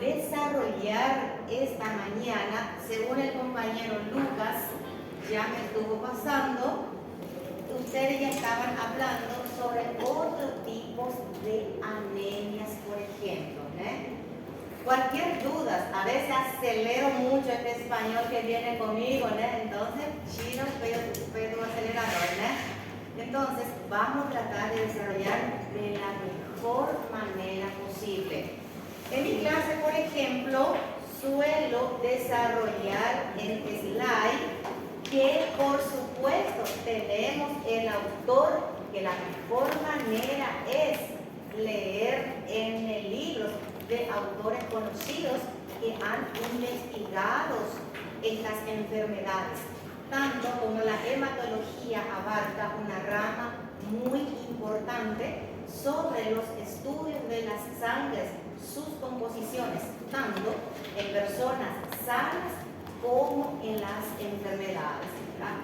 desarrollar esta mañana, según el compañero Lucas, ya me estuvo pasando, ustedes ya estaban hablando sobre otros tipos de anemias, por ejemplo, ¿eh? Cualquier duda, a veces acelero mucho este español que viene conmigo, ¿eh? Entonces, chino, pero acelerador, ¿eh? Entonces, vamos a tratar de desarrollar de la mejor manera posible. En mi clase, por ejemplo, suelo desarrollar en slide que, por supuesto, tenemos el autor, que la mejor manera es leer en el libro de autores conocidos que han investigado estas enfermedades, tanto como la hematología abarca una rama muy importante sobre los estudios de las sangres, sus composiciones, tanto en personas sanas como en las enfermedades, ¿verdad?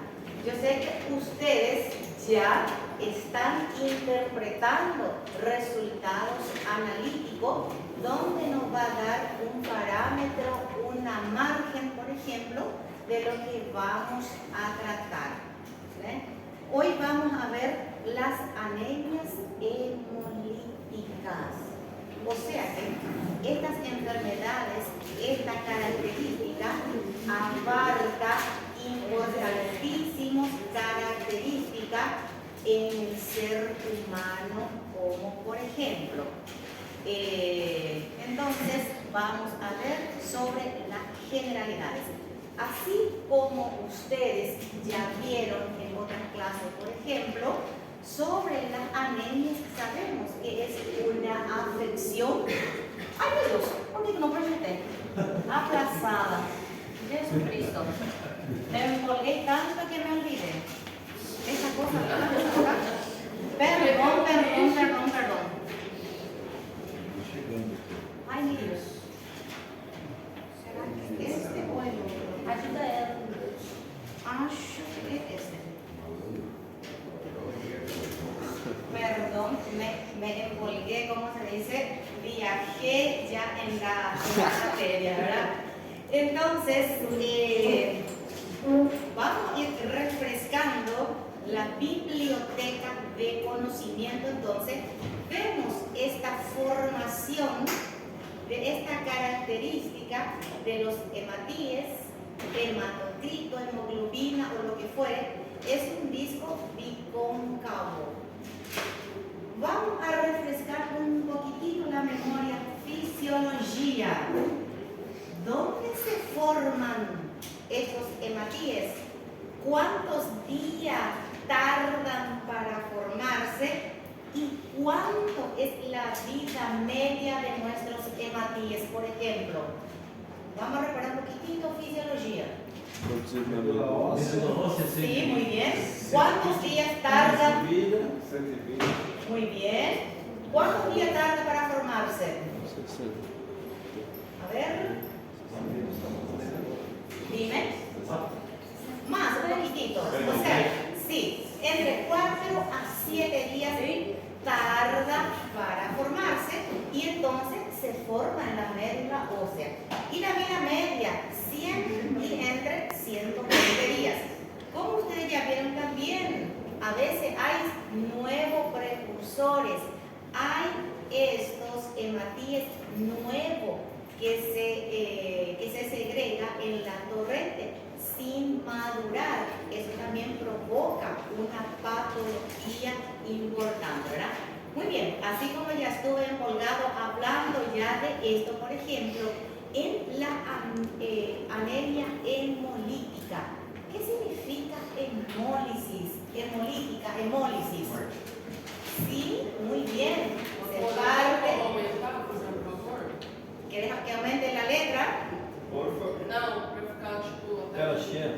Yo sé que ustedes ya están interpretando resultados analíticos donde nos va a dar un parámetro, una margen, por ejemplo, de lo que vamos a tratar, ¿sí? Hoy vamos a ver las anemias hemolíticas. O sea que estas enfermedades, esta característica abarca importantísimas características en el ser humano, como por ejemplo, entonces vamos a ver sobre las generalidades. Así como ustedes ya vieron en otras clases, por ejemplo, sobre las anemias sabemos que es una afección, ay Dios, ¿por qué no presenté? Aplazada. Jesucristo. Me colgué tanto que me olvidé. Esa cosa, ¿verdad? Perdón. Ay, mi Dios. ¿Será que es este o el otro? Ayuda a él. Acho que es este. Perdón, me envolgué, ¿cómo se dice? Viajé ya en la materia, ¿verdad? Entonces, vamos a ir refrescando la biblioteca de conocimiento. Entonces, vemos esta formación de esta característica de los hematíes, hematocrito, hemoglobina o lo que fuere, es un disco bicóncavo. Vamos a refrescar un poquitito la memoria, fisiología. ¿Dónde se forman estos hematíes? ¿Cuántos días tardan para formarse? ¿Y cuánto es la vida media de nuestros hematíes, por ejemplo? Vamos a recordar un poquitito fisiología. Sí, muy bien. ¿Cuántos días tarda? Muy bien. ¿Cuántos días tarda para formarse? A ver. Dime. Más, un poquitito. O sea, sí, entre 4 a 7 días tarda para formarse y entonces se forma en la médula ósea. Y la vida media, 100 y entre 120 días. Como ustedes ya vieron también, a veces hay nuevos precursores, hay estos hematíes nuevos que se segrega en la torrente sin madurar. Eso también provoca una patología importante, ¿verdad? Muy bien, así como ya estuve empolgado hablando ya de esto, por ejemplo, en la anemia hemolítica. ¿Qué significa hemólisis? Hemólisis. Sí, muy bien. Se parte. ¿Quieres que aumente la letra? Não, para ficar tipo. Tela cheia.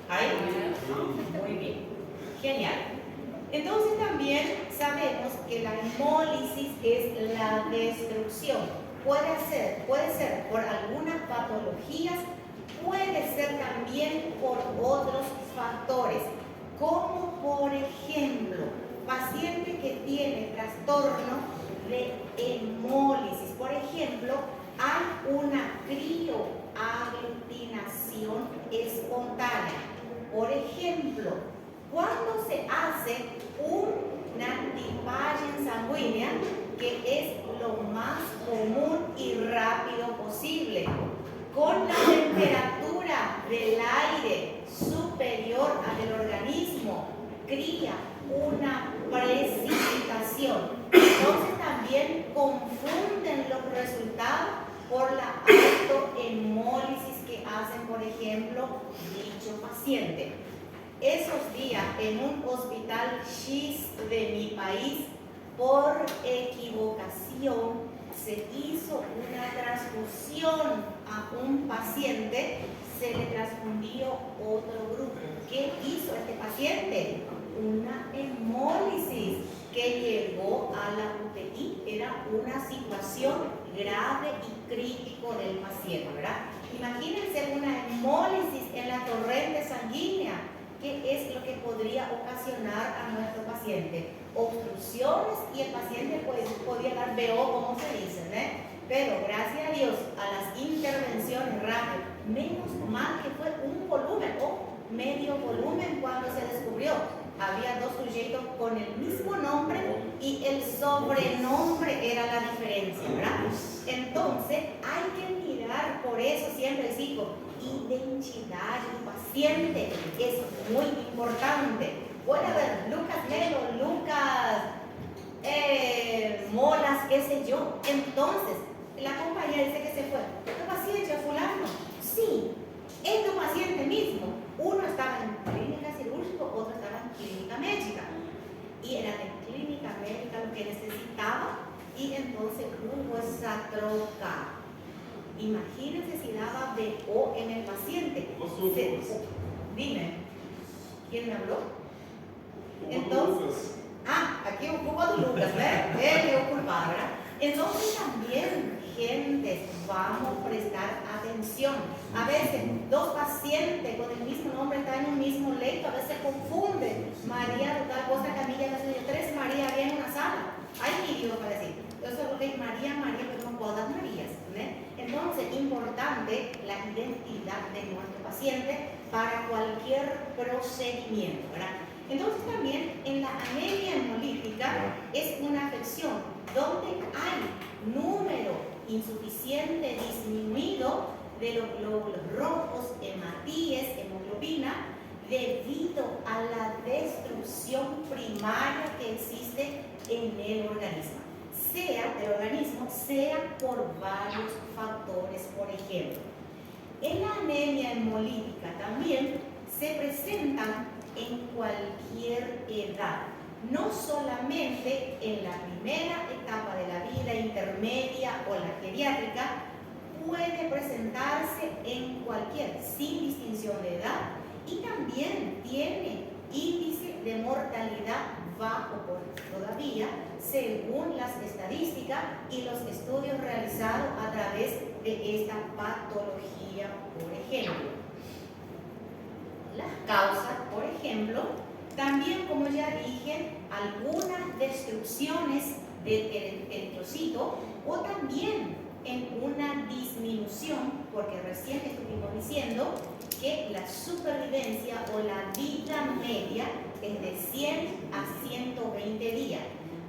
Ahí. Muy bien. Genial. Entonces también sabemos que la hemólisis es la destrucción. Puede ser por algunas patologías, puede ser también por otros factores, como por ejemplo, pacientes trastorno de hemólisis. Por ejemplo, hay una crioaglutinación espontánea. Por ejemplo, cuando se hace una tipaje sanguínea, que es lo más común y rápido posible, con la temperatura del aire superior al del organismo, cría una precipitación. Entonces también confunden los resultados por la autohemólisis que hacen, por ejemplo, dicho paciente. Esos días en un hospital X de mi país, por equivocación, se hizo una transfusión a un paciente, se le transfundió otro grupo. ¿Qué hizo este paciente? Una hemólisis que llegó a la UTI. Era una situación grave y crítico del paciente, ¿verdad? Imagínense una hemólisis en la corriente sanguínea. ¿Qué es lo que podría ocasionar a nuestro paciente? Obstrucciones, y el paciente podía dar BO, como se dice, pero gracias a Dios, a las intervenciones rápidas, menos mal que fue un volumen o medio volumen cuando se descubrió. Había dos sujetos con el mismo nombre y el sobrenombre era la diferencia, ¿verdad? Entonces hay que mirar, por eso siempre digo, identidad del paciente es muy importante. Puede haber Lucas Melo, Lucas Molas, qué sé yo. Entonces, la compañera dice que se fue. ¿Tu paciente fulano? Sí, es tu paciente mismo. Uno estaba en clínica cirúrgica, otro estaba en clínica médica. Y era de clínica médica lo que necesitaba, y entonces hubo esa troca. Imagínense si daba BO en el paciente. Dime, ¿quién me habló? Entonces, aquí ocupa a Lucas, ¿verdad? Él le ocupa, ¿verdad? Entonces también, gente, vamos a prestar atención. A veces, dos pacientes con el mismo nombre están en un mismo leito, a veces se confunden. María, tal cosa, Camilla, no sé, tres María había en una sala. Hay vídeos para decir. Entonces, lo que es María, pero no todas Marías, ¿no? Entonces, importante la identidad de nuestro paciente para cualquier procedimiento, ¿verdad? Entonces también en la anemia hemolítica es una afección donde hay número insuficiente disminuido de los glóbulos rojos, hematíes, hemoglobina, debido a la destrucción primaria que existe en el organismo, sea por varios factores. Por ejemplo, en la anemia hemolítica también se presentan en cualquier edad, no solamente en la primera etapa de la vida, intermedia o la geriátrica, puede presentarse en cualquier, sin distinción de edad, y también tiene índice de mortalidad bajo todavía, según las estadísticas y los estudios realizados a través de esta patología, por ejemplo. Las causas, por ejemplo, también, como ya dije, algunas destrucciones del eritrocito, o también en una disminución, porque recién estuvimos diciendo que la supervivencia o la vida media es de 100 a 120 días.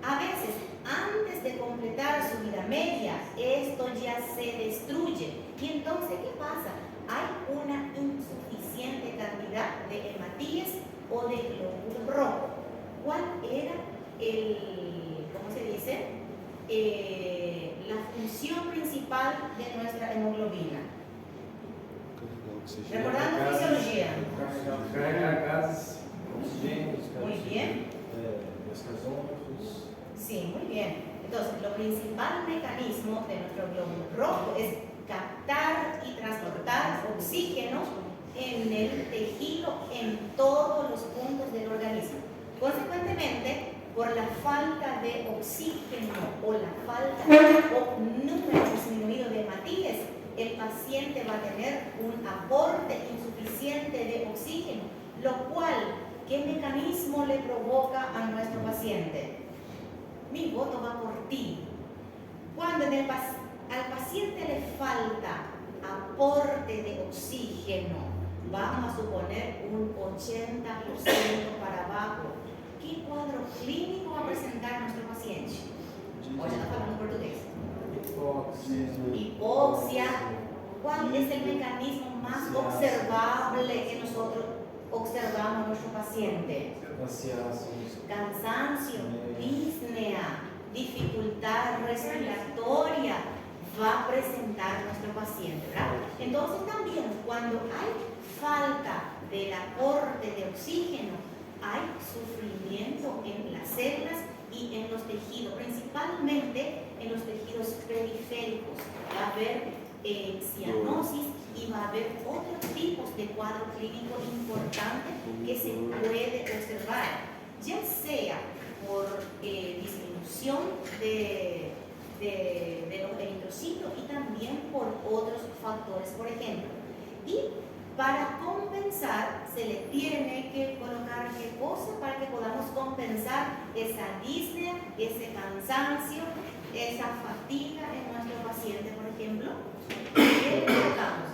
A veces, antes de completar su vida media, esto ya se destruye. Y entonces, ¿qué pasa? Hay una insuficiente cantidad de hematíes o de glóbulos rojos. ¿Cuál era la función principal de nuestra hemoglobina? Recordando fisiología. Carregar gases, oxígeno, Muy bien. gasosómeros. Sí, muy bien. Entonces, lo principal mecanismo de nuestro glóbulo rojo es captar y transportar oxígeno en el tejido en todos los puntos del organismo. Consecuentemente, por la falta de oxígeno o la falta o número disminuido de hematíes, el paciente va a tener un aporte insuficiente de oxígeno, lo cual, ¿qué mecanismo le provoca a nuestro paciente? mi voto va por ti. Cuando al paciente le falta aporte de oxígeno, vamos a suponer un 80% para abajo, ¿qué cuadro clínico va a presentar nuestro paciente? Hoy ya está hablando portugués. Hipoxia. ¿Cuál es el mecanismo más observable que nosotros observamos en nuestro paciente? Cansancio, disnea, dificultad respiratoria va a presentar nuestro paciente, ¿verdad? Entonces también cuando hay falta del aporte de oxígeno, hay sufrimiento en las células y en los tejidos, principalmente en los tejidos periféricos. Va a haber cianosis y va a haber otros tipos de cuadro clínico importante que se puede observar, ya sea por disminución de los eritrocitos y también por otros factores, por ejemplo. Y para compensar se le tiene que colocar qué cosa para que podamos compensar esa disnea, ese cansancio, esa fatiga en nuestro paciente, por ejemplo. ¿Qué colocamos?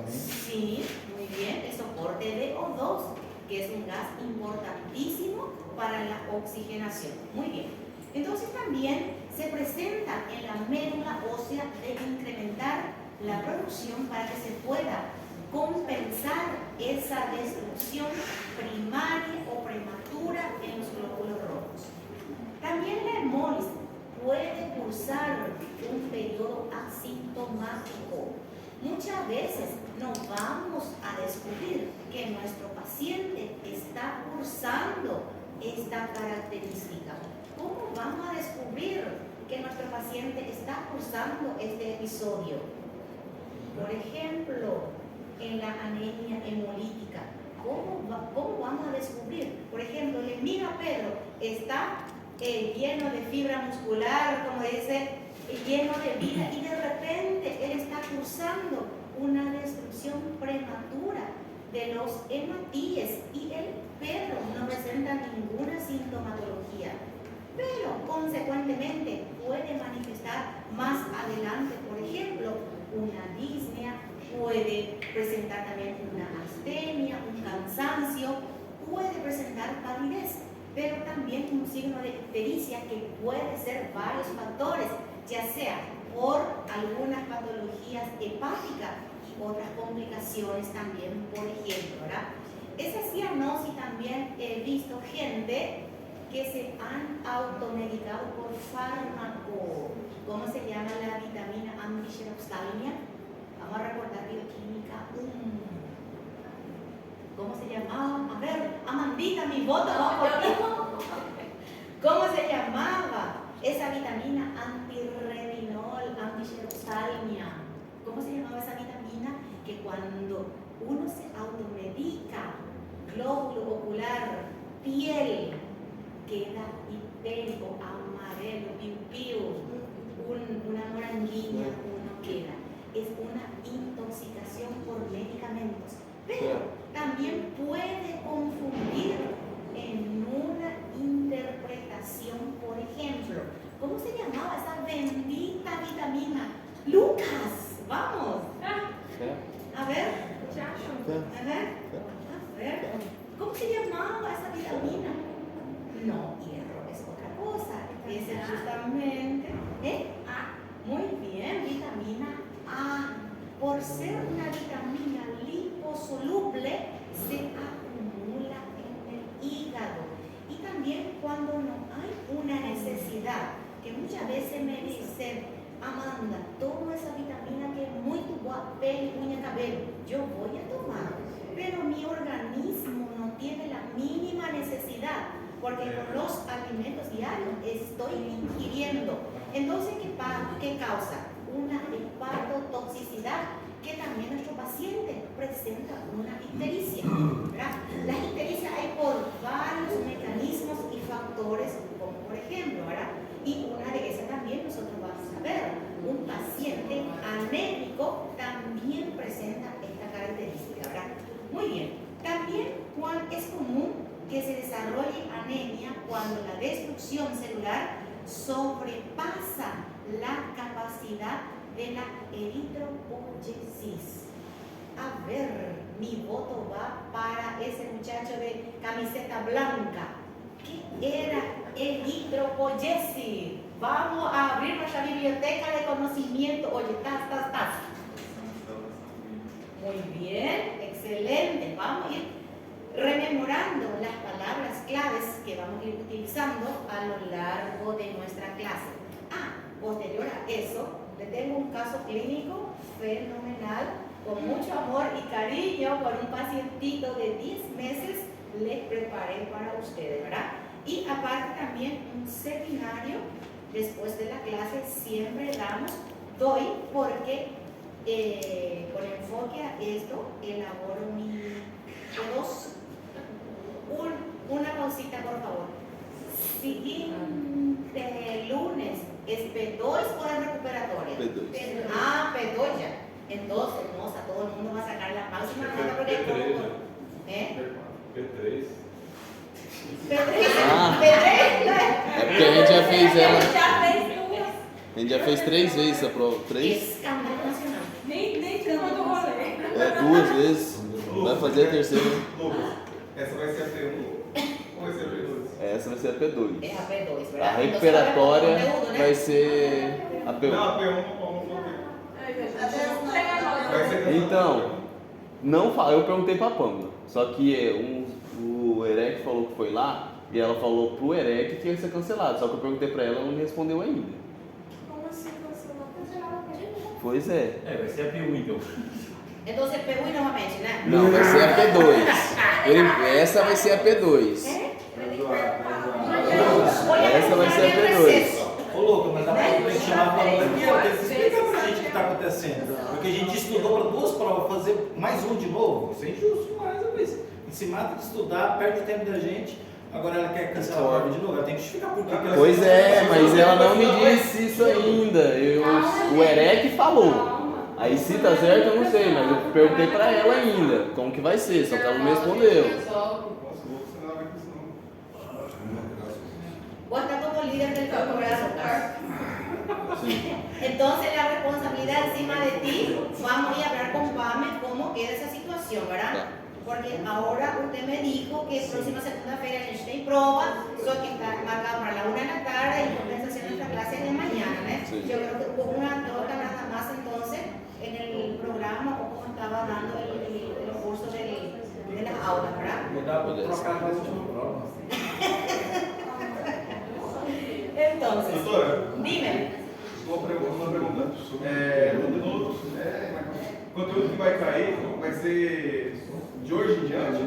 Sí, muy bien, el soporte de O2, que es un gas importantísimo para la oxigenación. Muy bien. Entonces también se presenta en la médula ósea de incrementar la producción para que se pueda compensar esa destrucción primaria o prematura en los glóbulos rojos. También la hemólisis puede cursar un periodo asintomático. Muchas veces no vamos a descubrir que nuestro paciente está cursando esta característica. ¿Cómo vamos a descubrir que nuestro paciente está cursando este episodio? Por ejemplo, en la anemia hemolítica, ¿cómo vamos a descubrir? Por ejemplo, le mira a Pedro, está lleno de fibra muscular, como dice, lleno de vida, y de repente él está cursando una destrucción prematura de los hematíes y el Pedro no presenta ninguna sintomatología, pero consecuentemente puede manifestar más adelante, por ejemplo, una disnea, puede presentar también una astenia, un cansancio, puede presentar palidez, pero también un signo de ictericia que puede ser varios factores, ya sea por algunas patologías hepáticas y otras complicaciones también, por ejemplo, ¿verdad? Esa cianosis también he visto gente que se han automedicado por fármaco. ¿Cómo se llama la vitamina antigerostalmia? Vamos a recordar bioquímica. ¿Cómo se llamaba? A ver, Amandita, mi voto va por ti. ¿Cómo se llamaba esa vitamina antirretinol, antigerostalmia? ¿Cómo se llamaba esa vitamina? Que cuando uno se automedica, glóbulo ocular, piel, queda hipérico, amarelo, piu-piu, una moranguilla, uno queda. Es una intoxicación por medicamentos, pero también puede confundir en una interpretación, por ejemplo, ¿cómo se llamaba esa bendita vitamina? Lucas, vamos. A ver, ¿cómo se llamaba esa vitamina? No, hierro es otra cosa, es justamente, muy bien, vitamina A. Por ser una vitamina liposoluble, se acumula en el hígado. Y también cuando no hay una necesidad, que muchas veces me dicen, Amanda, toma esa vitamina que es muy tu piel, uña, cabello. Yo voy a tomar, pero mi organismo no tiene la mínima necesidad, porque con los alimentos diarios estoy ingiriendo. Entonces, ¿qué causa? Una hepatotoxicidad, que también nuestro paciente presenta una ictericia, ¿verdad? La ictericia hay por varios mecanismos y factores, como por ejemplo, ¿verdad? Y una de esas también nosotros vamos a ver, un paciente anémico también presenta esta característica, ¿verdad? Muy bien, también es común que se desarrolle anemia cuando la destrucción celular sobrepasa la capacidad de la eritropoyesis. A ver, mi voto va para ese muchacho de camiseta blanca. ¿Qué era eritropoyesis? Vamos a abrir nuestra biblioteca de conocimiento. Oye, estás. Muy bien, excelente. Vamos a ir rememorando las palabras claves que vamos a ir utilizando a lo largo de nuestra clase. Posterior a eso, le tengo un caso clínico fenomenal, con mucho amor y cariño, con un pacientito de 10 meses, les preparé para ustedes, ¿verdad? Y aparte también un seminario, después de la clase siempre doy porque con enfoque a esto, elaboro mi P2. Una pausita, por favor. Siguiente lunes, ¿es P2 o es recuperatoria? P2. P2 ya. Entonces, hermosa, todo el mundo va a sacar la máxima nota porque P3. P3. É porque a gente já fez ela. Já fez duas. A gente já fez 3 vezes essa prova. 3? Escândalo nacional. Nem tanto do rolê. É, 2 vezes. Vai fazer a terceira. Lucas, essa vai ser a P1 ou vai ser a P2? Essa vai ser a P2. É a P2, A ¿verdad? recuperatória Entonces, conteúdo, né? vai ser a Não, P1. a P1 não vai ser cancelada. Então, não fala, eu perguntei pra Pamela. Só que o Erec falou que foi lá e ela falou pro Erec que ia ser cancelado. Só que eu perguntei pra ela e ela não me respondeu ainda. Como assim cancelou? Cancelava pra gente? Pois é. Vai ser a P1 então. Entonces, P1 novamente, né? Não, vai ser a P2. Essa vai ser a P2. Essa vai ser a P2. Ô louco, mas dá pra gente chamar a Pamela aqui, ela tem que explicar pra gente o que está acontecendo. Porque a gente estudou para 2 provas, fazer mais um de novo. Isso é injusto demais, rapaz. E se mata de estudar, perde o tempo da gente. Agora ela quer cancelar a prova de novo, ela tem que justificar por que ela Pois é, mas ela não me disse isso ainda. O Erec falou. Aí se tá certo eu não sei, mas eu perguntei pra ela ainda como que vai ser, só que ela não me respondeu. Nossa, você não vai com isso não. Vos estás como líder del programa, entonces la responsabilidad encima de ti, vamos a ir a hablar con Pame cómo queda esa situación, ¿verdad? Porque ahora usted me dijo que próxima segunda-feira a gente tem prova, só que está marcado para la 1 de la tarde y compensación en la clase de mañana, ¿no? Sí. Yo creo que hubo una torta nada más entonces en el programa o como estaba dando el curso de las aulas, ¿verdad? Não dá pra trocar mais uma prova. Entonces, Doutora, dime. uma pergunta. O conteúdo que vai cair vai ser de hoje em diante?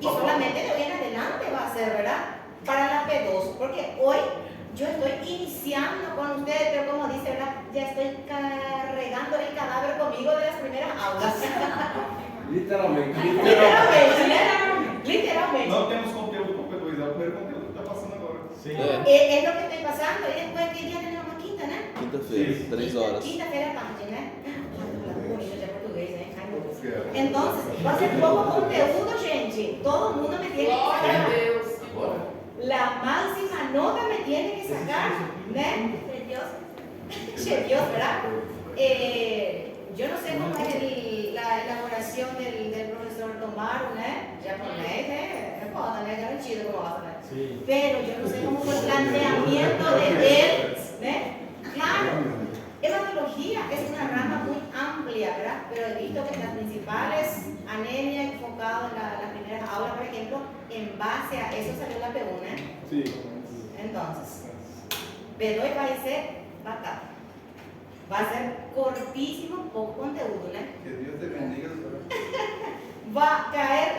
Y solamente de hoy en adelante va a ser, ¿verdad? Para la P2, porque hoy yo estoy iniciando con ustedes, pero como dice, ¿verdad? Ya estoy cargando el cadáver conmigo de las primeras aulas. Literalmente. Literalmente, né? Literalmente. Não temos conteúdo com P2, é o primeiro conteúdo que está passando agora. Sim. Es lo que estoy pasando y después, ¿qué día tenemos quinta, né? Quinta-feira, 3 horas. Quinta-feira à tarde, né? Bonito já português, né? Ai, meu Deus. Entonces, va a ser poco conteúdo, gente. Todo mundo me tiene que Glória a sacar. Deus, que bom. La máxima nota me tiene que sacar, ¿né? Che Dios, ¿verdad? Yo no sé cómo es la elaboración del profesor Tomaro, ¿né? Japonés, ¿eh? Es foda, ¿né? Garantido como vas a ver. Sim. Pero yo no sé cómo fue el planteamiento de él, ¿né? Claro, hematología es una rama muy amplia, ¿verdad? Pero he visto que las principales, anemia enfocado en las primeras aulas, por ejemplo, en base a eso salió la P1, ¿eh? Sim. Entonces, P2 va a ser batata. Va a ser cortísimo, poco conteúdo, ¿no? Que Deus te bendiga, doutora. Va a caer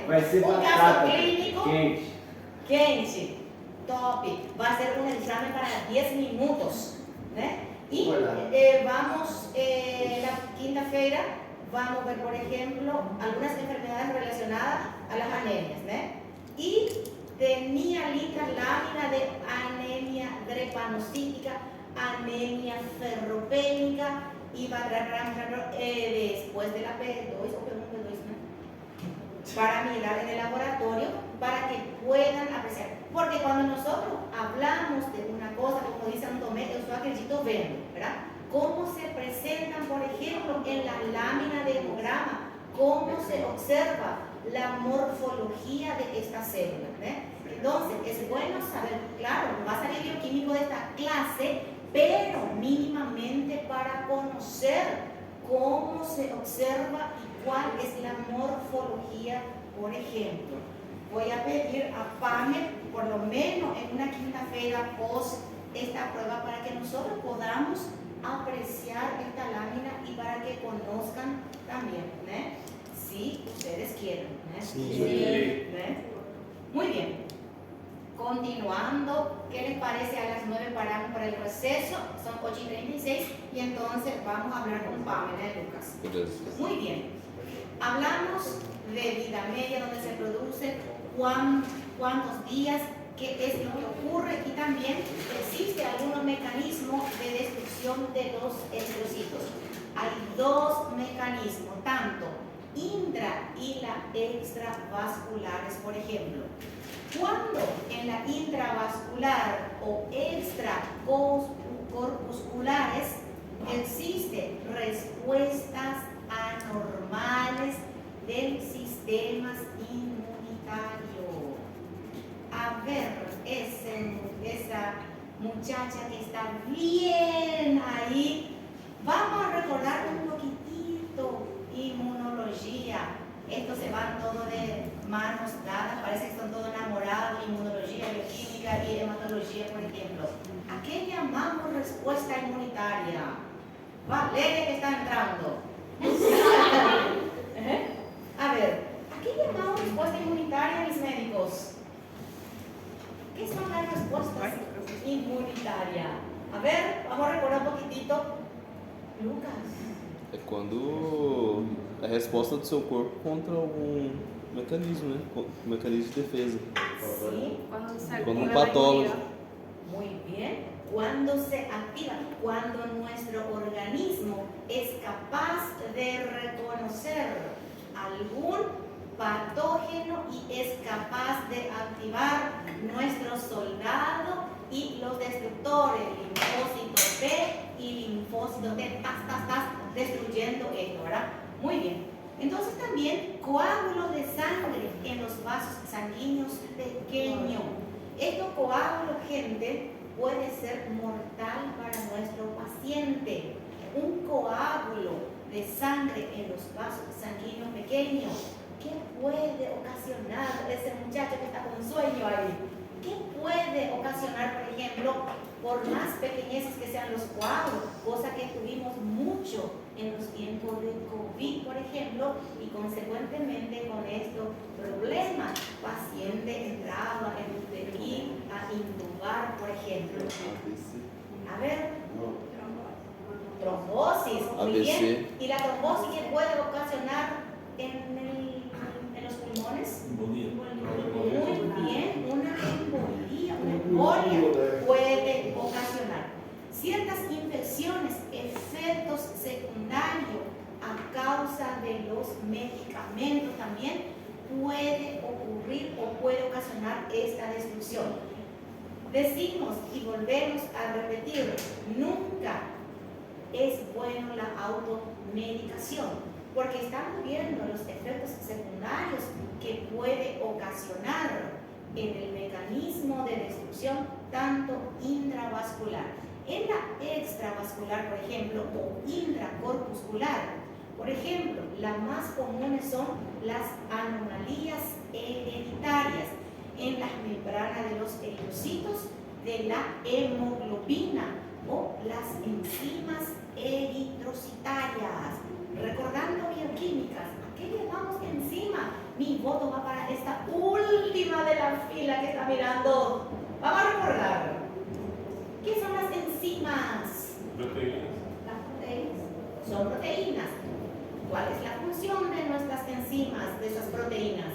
Vai ser un caso batata clínico quente. quente, top. Va a ser un examen para 10 minutos, ¿no? Y vamos, la quinta-feira, vamos a ver, por ejemplo, algunas enfermedades relacionadas a las anemias, ¿no? Y tenía lista lámina de anemia drepanocítica, anemia ferropénica, y va a tratar después de la P2 o P1, P2, ¿no? Para mirar en el laboratorio, para que puedan apreciar Porque cuando nosotros hablamos de una cosa, como dice Antomé, yo acredito verlo, ¿verdad? Cómo se presentan, por ejemplo, en la lámina de hemograma, cómo se observa la morfología de esta célula, Entonces, es bueno saber, claro, no va a salir bioquímico de esta clase, pero mínimamente para conocer cómo se observa y cuál es la morfología, por ejemplo. Voy a pedir a Pamela, por lo menos en una quinta-feira post esta prueba para que nosotros podamos apreciar esta lámina y para que conozcan también, si ustedes quieren. Sí. Muy bien. Continuando, ¿qué les parece a las 9 paramos para el receso? Son 8:36 y entonces vamos a hablar con Pamela de Lucas. Muy bien. Hablamos de vida media, donde se produce, cuántos días, qué es lo que ocurre y también existe algún mecanismo de destrucción de los eritrocitos. Hay dos mecanismos, tanto intra y la extravasculares, por ejemplo. Cuando en la intravascular o extracorpusculares existen respuestas anormales del sistema inmunitario. A ver, esa muchacha que está bien ahí, vamos a recordar un poquitito inmunología. Estos se van todos de manos dadas, parece que están todos enamorados, inmunología, bioquímica y hematología, por ejemplo. ¿A qué llamamos respuesta inmunitaria? Valeria que está entrando. A ver, ¿a qué llamamos respuesta inmunitaria, mis médicos? ¿Qué son las respuestas inmunitarias? A ver, vamos a recordar un poquitito. Lucas. É quando a resposta do seu corpo contra algum mecanismo, mecanismo de defesa. Sí. Cuando un patólogo. Muy bien. Cuando se activa, cuando nuestro organismo es capaz de reconocer algún patógeno y es capaz de activar nuestro soldado y los destructores, linfócitos B y linfócitos T, destruyendo esto, ¿verdad? Muy bien. Entonces también coágulos de sangre en los vasos sanguíneos pequeños. Estos coágulos, gente, puede ser mortal para nuestro paciente. Un coágulo de sangre en los vasos sanguíneos pequeños. ¿Qué puede ocasionar ese muchacho que está con sueño ahí? ¿Qué puede ocasionar, por ejemplo, por más pequeñeces que sean los coágulos? Cosa que tuvimos mucho en los tiempos de COVID, por ejemplo, y consecuentemente con estos problemas, paciente entraba en ir a intubar, por ejemplo. A ver, trombosis, muy bien. ¿Y la trombosis qué puede ocasionar en los pulmones? Muy bien, una embolia puede ocasionar. Ciertas infecciones, efectos secundarios a causa de los medicamentos también puede ocurrir o puede ocasionar esta destrucción. Decimos y volvemos a repetir, nunca es bueno la automedicación, porque estamos viendo los efectos secundarios que puede ocasionar en el mecanismo de destrucción tanto intravascular. En la extravascular, por ejemplo, o intracorpuscular, por ejemplo, las más comunes son las anomalías hereditarias en las membranas de los eritrocitos, de la hemoglobina o las enzimas eritrocitarias. Recordando bioquímicas, ¿a qué llamamos enzima? Mi voto va para esta última de la fila que está mirando. Vamos a recordar. ¿Qué son las enzimas? Proteínas. Las proteínas. Son proteínas. ¿Cuál es la función de nuestras enzimas, de esas proteínas?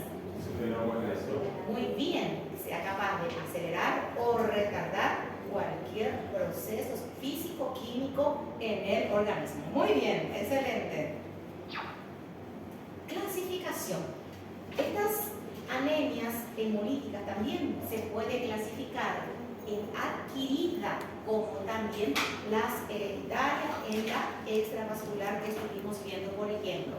Muy bien, sea capaz de acelerar o retardar cualquier proceso físico-químico en el organismo. Muy bien, excelente. Clasificación. Estas anemias en hemolítica también se puede clasificar en adquirida, como también las hereditarias en la extravascular que estuvimos viendo, por ejemplo.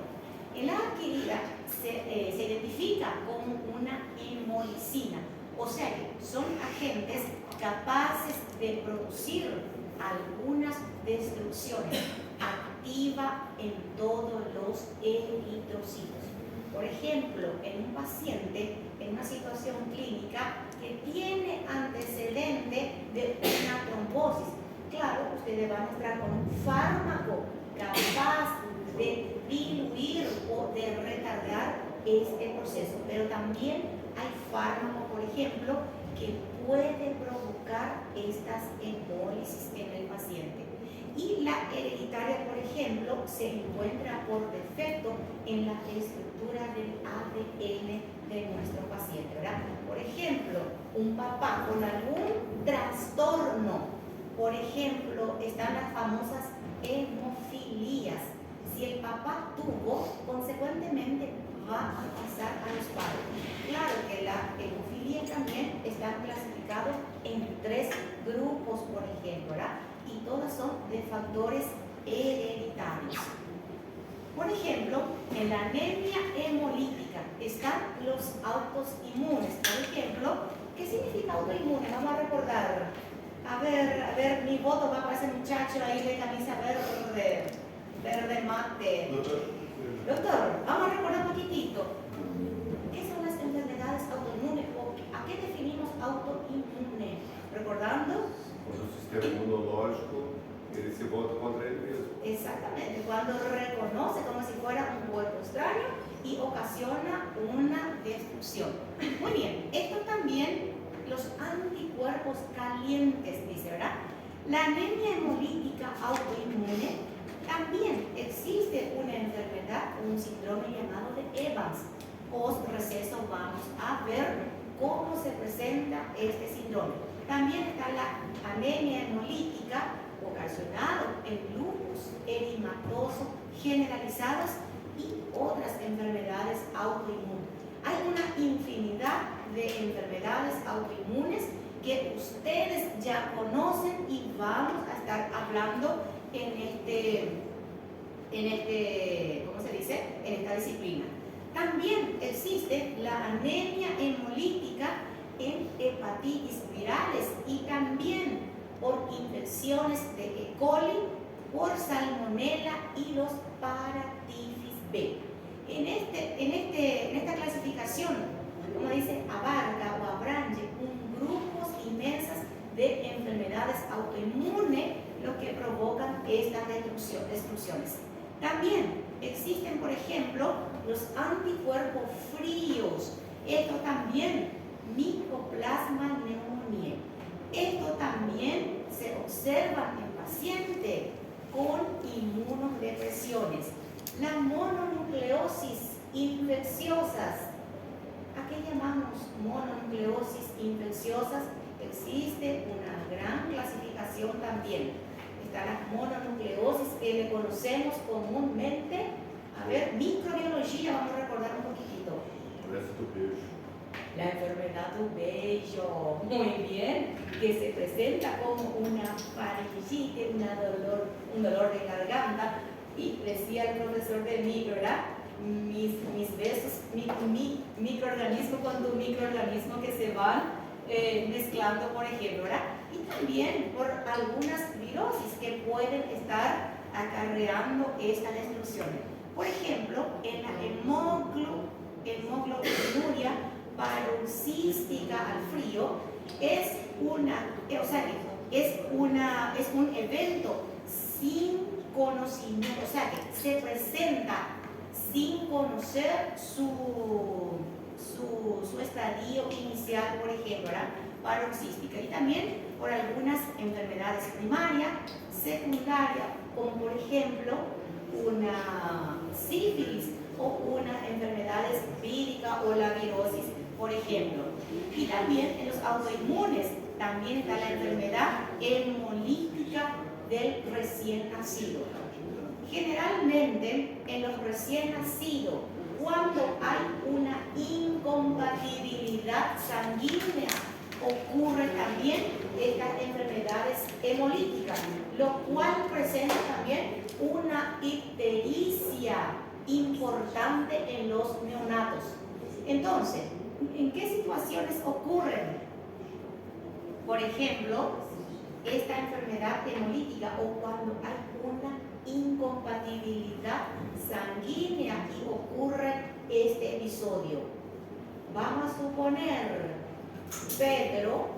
En la adquirida se identifica como una hemolicina, o sea que son agentes capaces de producir algunas destrucciones activa en todos los eritrocitos. Por ejemplo, en un paciente en una situación clínica que tiene antecedente de una trombosis, claro, ustedes van a entrar con un fármaco capaz de diluir o de retardar este proceso, pero también hay fármacos, por ejemplo, que puede provocar estas hemólisis en el paciente. Y la hereditaria, por ejemplo, se encuentra por defecto en la estructura del ADN de nuestro paciente, ¿verdad? Por ejemplo, un papá con algún trastorno, por ejemplo, están las famosas hemofilías. Si el papá tuvo, consecuentemente va a pasar a los padres. Claro que la hemofilia también está clasificado en 3 grupos, por ejemplo, ¿verdad? Y todas son de factores hereditarios. Por ejemplo, en la anemia hemolítica están los autoinmunes. Por ejemplo, ¿qué significa autoinmune? Vamos a recordar. A ver, mi voto va para ese muchacho ahí de camisa verde mate. Doctor, vamos a recordar un poquitito. ¿Qué son las enfermedades autoinmunes? ¿A qué definimos autoinmune? Recordando. Quando o sistema imunológico ele se volta contra ele mesmo. Exactamente, cuando reconoce como si fuera un cuerpo extraño y ocasiona una destrucción. Muy bien, esto también, los anticuerpos calientes, dice, ¿verdad? La anemia hemolítica autoinmune, también existe una enfermedad, un síndrome llamado de Evans. Post receso vamos a ver cómo se presenta este síndrome. También está la anemia hemolítica ocasionado en lupus eritematoso generalizadas y otras enfermedades autoinmunes. Hay una infinidad de enfermedades autoinmunes que ustedes ya conocen y vamos a estar hablando en ¿cómo se dice? En esta disciplina. También existe la anemia hemolítica en hepatitis virales y también por infecciones de E. coli, por salmonella y los paratifis B. En esta clasificación, como dice, abarca o abrange un grupo inmensas de enfermedades autoinmunes, lo que provocan estas destrucciones. También existen, por ejemplo, los anticuerpos fríos. Esto también, Mycoplasma pneumoniae. Esto también se observa en pacientes con inmunodepresiones. La mononucleosis infecciosas. ¿A qué llamamos mononucleosis infecciosas? Existe una gran clasificación también. Está la mononucleosis que le conocemos comúnmente. A ver, microbiología, vamos a recordar un poquitito. Doença do beijo. La enfermedad del vello, muy bien, que se presenta como una faringitis, un dolor de garganta. Y decía el profesor de micro, ¿verdad? Mis besos, mi microorganismo con tu microorganismo que se van mezclando, por ejemplo, ¿verdad? Y también por algunas virosis que pueden estar acarreando estas destrucciones. Por ejemplo, en la hemoglobinuria paroxística al frío es un evento sin conocimiento, o sea que se presenta sin conocer su estadio inicial, por ejemplo, ¿verdad? Paroxística, y también por algunas enfermedades primarias, secundarias, como por ejemplo una sífilis o una enfermedad vírica o la virosis, por ejemplo. Y también en los autoinmunes también está la enfermedad hemolítica del recién nacido. Generalmente en los recién nacidos, cuando hay una incompatibilidad sanguínea, ocurre también estas enfermedades hemolíticas, lo cual presenta también una ictericia importante en los neonatos. Entonces, ¿en qué situaciones ocurren? Por ejemplo, esta enfermedad hemolítica o cuando hay una incompatibilidad sanguínea y ocurre este episodio. Vamos a suponer, Pedro,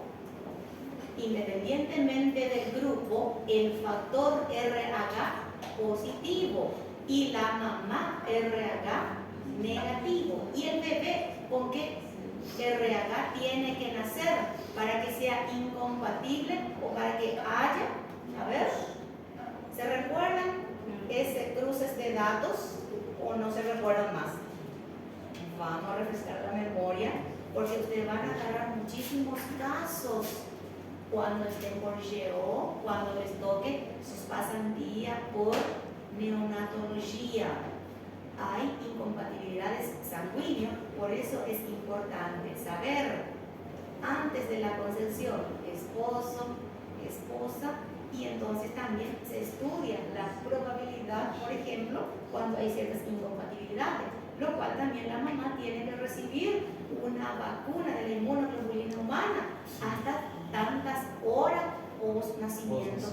independientemente del grupo, el factor RH positivo y la mamá RH negativo. ¿Y el bebé con qué RH tiene que nacer para que sea incompatible o para que haya? A ver, ¿se recuerdan ese cruces de datos o no se recuerdan más? Vamos a refrescar la memoria porque ustedes van a agarrar muchísimos casos cuando estén por GO, cuando les toque sus pasantías por neonatología. Hay incompatibilidades sanguíneas, por eso es importante saber antes de la concepción, esposo, esposa, y entonces también se estudia la probabilidad, por ejemplo, cuando hay ciertas incompatibilidades, lo cual también la mamá tiene que recibir una vacuna de la inmunoglobulina humana hasta tantas horas post nacimiento.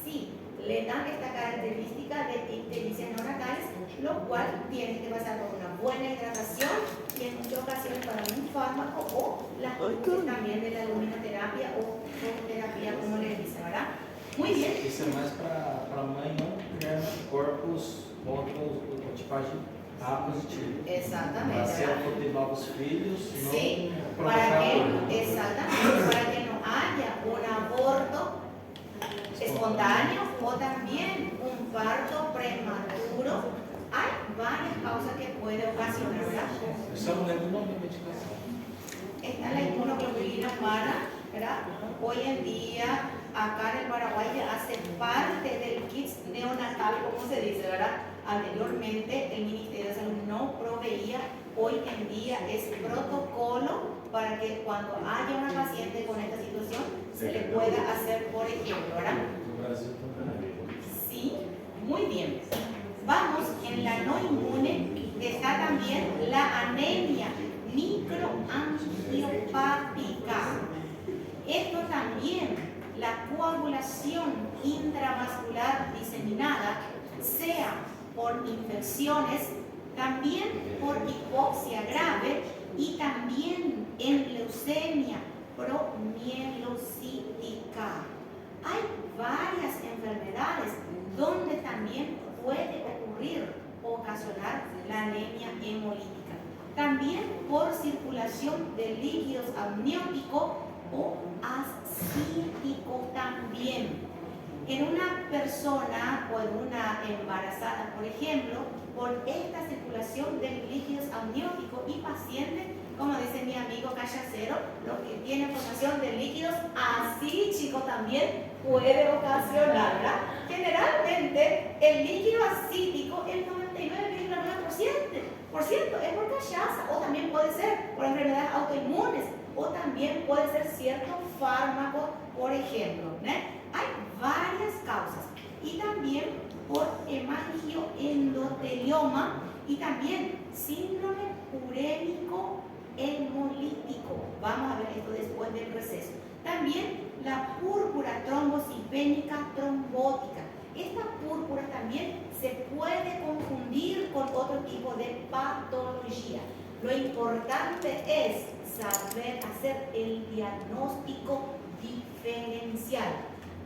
Sí, le dan esta característica de ictericia neonatales, lo cual tiene que pasar por una buena hidratación y en muchas ocasiones para un fármaco o las dosis también de la luminoterapia o fototerapia, como le dicen, ¿verdad? Muy bien. Isso é mais para a mãe não criar corpos contra a tipagem A positivo. Exactamente. Para se ela for ter novos filhos, não Sí, provocar dor. exactamente, para que no haya un aborto espontáneo o también un parto prematuro. Hay varias causas que puede ocasionar, ¿verdad? Eu só não lembro o nome da medicação. Está la inmunoglobulina humana, ¿verdad? Hoy en día, acá en el Paraguay ya hace parte del kit neonatal, como se dice, ¿verdad? Anteriormente el Ministerio de Salud no proveía, hoy en día es protocolo para que cuando haya una paciente con esta situación se le pueda hacer, por ejemplo, ¿verdad? No Brasil também. Sí, muy bien. Vamos, en la no inmune está también la anemia microangiopática. Esto también, la coagulación intravascular diseminada, sea por infecciones, también por hipoxia grave y también en leucemia promielocítica. Hay varias enfermedades donde también puede ocurrir o ocasionar la anemia hemolítica. También por circulación de líquidos amnióticos o ascítico también. En una persona o en una embarazada, por ejemplo, por esta circulación de líquidos amnióticos y pacientes, como dice mi amigo Cachacero, lo que tiene formación de líquidos acíticos también puede ocasionar, ¿verdad? Generalmente el líquido acítico, el 99,9% es por cachaza, o también puede ser por enfermedades autoinmunes, o también puede ser cierto fármaco, por ejemplo, ¿no? Hay varias causas y también por hemangioendotelioma y también síndrome urémico hemolítico. Vamos a ver esto después del receso. También la púrpura trombocitopénica trombótica. Esta púrpura también se puede confundir con otro tipo de patología. Lo importante es saber hacer el diagnóstico diferencial.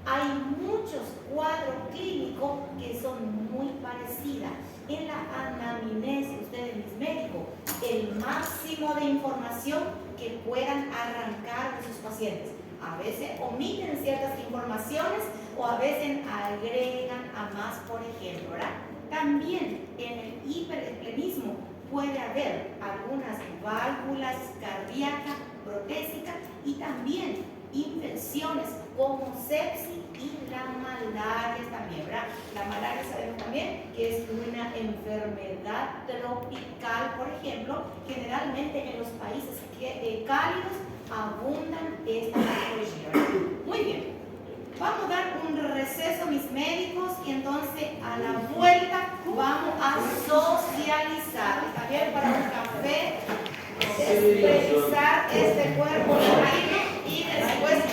Hay muchos cuadros clínicos que son muy parecidos. En la anamnesis, ustedes mis médicos, el máximo de información que puedan arrancar de sus pacientes. A veces omiten ciertas informaciones o a veces agregan a más, por ejemplo, ¿verdad? También en el hiperesplenismo puede haber algunas válvulas cardíacas protésicas y también infecciones como sepsis y la malaria también, ¿verdad? La malaria sabemos también que es una enfermedad tropical, por ejemplo, generalmente en los países cálidos abundan esta patología. Muy bien. Vamos a dar un receso, mis médicos, y entonces a la vuelta vamos a socializar. Está bien, para un café, despresurizar este cuerpo.